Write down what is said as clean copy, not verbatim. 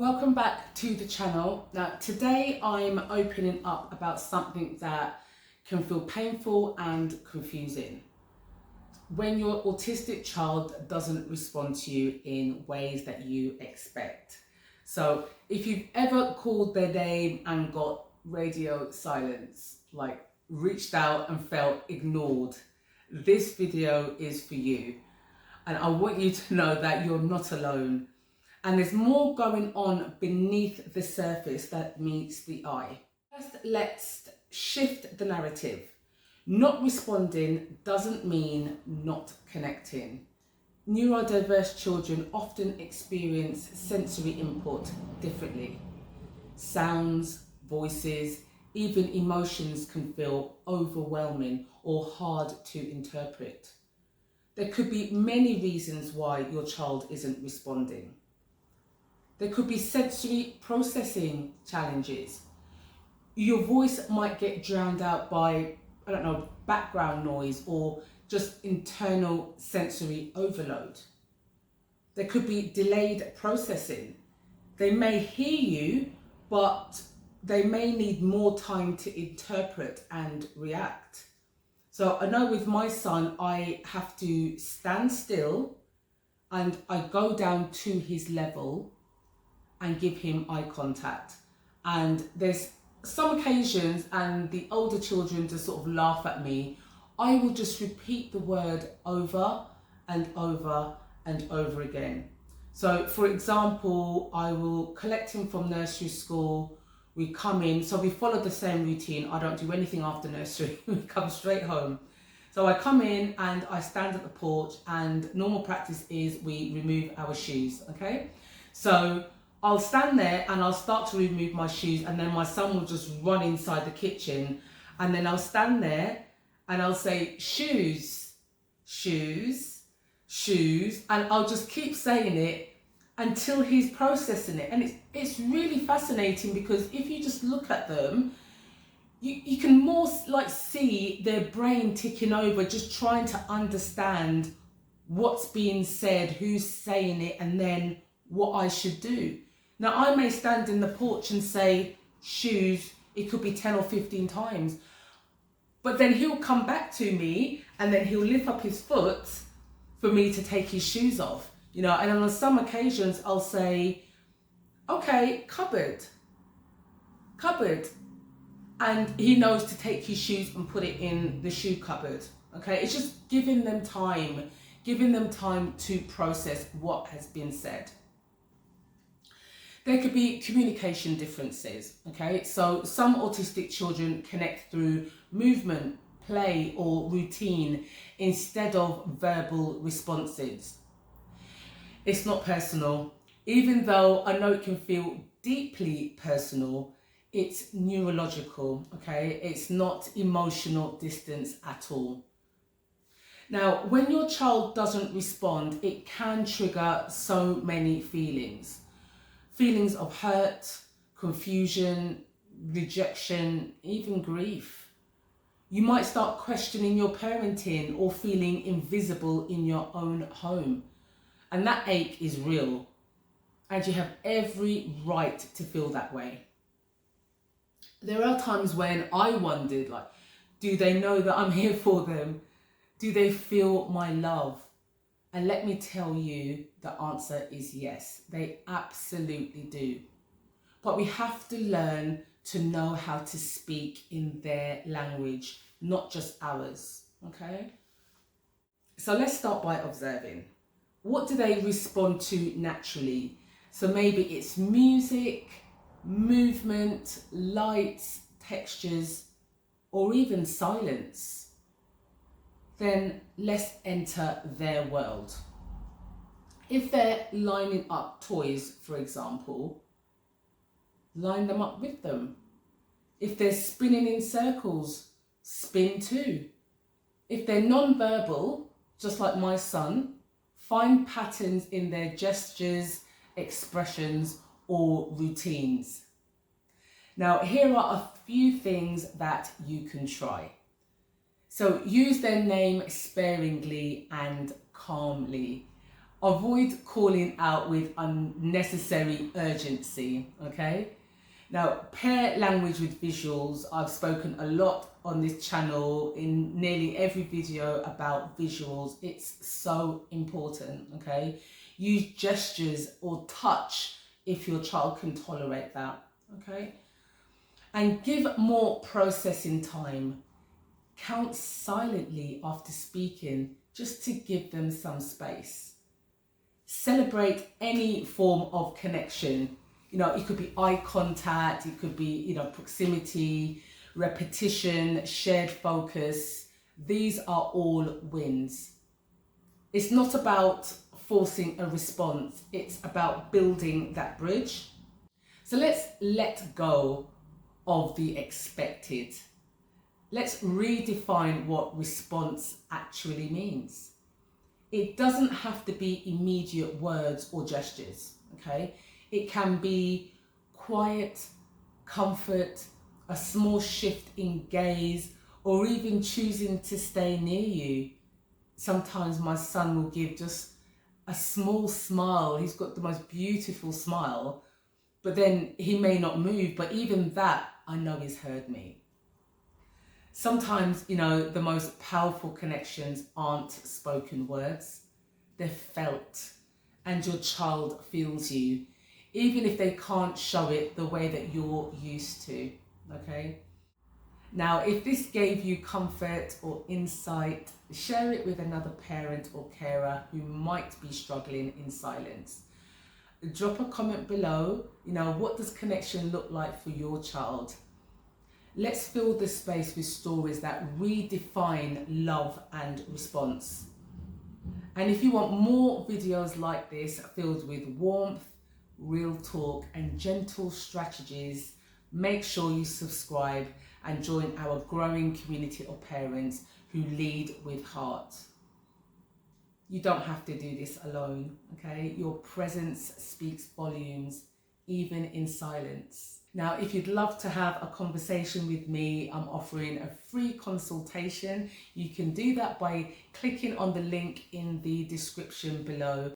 Welcome back to the channel. Now today I'm opening up about something that can feel painful and confusing. When your autistic child doesn't respond to you in ways that you expect. So if you've ever called their name and got radio silence, like reached out and felt ignored, this video is for you. And I want you to know that you're not alone. And there's more going on beneath the surface that meets the eye. First, let's shift the narrative. Not responding doesn't mean not connecting. Neurodiverse children often experience sensory input differently. Sounds, voices, even emotions can feel overwhelming or hard to interpret. There could be many reasons why your child isn't responding. There could be sensory processing challenges. Your voice might get drowned out by, background noise or just internal sensory overload. There could be delayed processing. They may hear you, but they may need more time to interpret and react. So I know with my son, I have to stand still and I go down to his level and give him eye contact. And there's some occasions, and the older children just sort of laugh at me, I will just repeat the word over and over and over again. So for example, I will collect him from nursery school, we come in, so we follow the same routine. I don't do anything after nursery, we come straight home. So I come in and I stand at the porch, and normal practice is we remove our shoes, okay? So I'll stand there and I'll start to remove my shoes, and then my son will just run inside the kitchen, and then I'll stand there and I'll say shoes, shoes, shoes, and I'll just keep saying it until he's processing it. And it's really fascinating, because if you just look at them, you can more like see their brain ticking over, just trying to understand what's being said, who's saying it, and then what I should do. Now, I may stand in the porch and say shoes, it could be 10 or 15 times, but then he'll come back to me and then he'll lift up his foot for me to take his shoes off, and on some occasions I'll say, okay, cupboard, cupboard. And he knows to take his shoes and put it in the shoe cupboard, okay? It's just giving them time to process what has been said. There could be communication differences, okay? So some autistic children connect through movement, play, or routine instead of verbal responses. It's not personal. Even though I know it can feel deeply personal, it's neurological, okay? It's not emotional distance at all. Now, when your child doesn't respond, it can trigger so many feelings. Feelings of hurt, confusion, rejection, even grief. You might start questioning your parenting or feeling invisible in your own home. And that ache is real. And you have every right to feel that way. There are times when I wondered, do they know that I'm here for them? Do they feel my love? And let me tell you, the answer is yes, they absolutely do. But we have to learn to know how to speak in their language, not just ours, okay? So let's start by observing. What do they respond to naturally? So maybe it's music, movement, lights, textures, or even silence. Then let's enter their world. If they're lining up toys, for example, line them up with them. If they're spinning in circles, spin too. If they're non-verbal, just like my son, find patterns in their gestures, expressions, or routines. Now, here are a few things that you can try. So use their name sparingly and calmly. Avoid calling out with unnecessary urgency, okay? Now, pair language with visuals. I've spoken a lot on this channel in nearly every video about visuals. It's so important, okay? Use gestures or touch if your child can tolerate that, okay? And give more processing time. Count silently after speaking just to give them some space. Celebrate any form of connection. You know, it could be eye contact, it could be, you know, proximity, repetition, shared focus. These are all wins. It's not about forcing a response, it's about building that bridge. So let's let go of the expected. Let's redefine what response actually means. It doesn't have to be immediate words or gestures, okay? It can be quiet, comfort, a small shift in gaze, or even choosing to stay near you. Sometimes my son will give just a small smile. He's got the most beautiful smile, but then he may not move, but even that, I know he's heard me. Sometimes, you know, the most powerful connections aren't spoken words, they're felt, and your child feels you, even if they can't show it the way that you're used to, okay? Now, if this gave you comfort or insight, share it with another parent or carer who might be struggling in silence. Drop a comment below, you know, what does connection look like for your child? Let's fill the space with stories that redefine love and response. And if you want more videos like this filled with warmth, real talk and gentle strategies, make sure you subscribe and join our growing community of parents who lead with heart. You don't have to do this alone, okay? Your presence speaks volumes, even in silence. Now, if you'd love to have a conversation with me, I'm offering a free consultation. You can do that by clicking on the link in the description below.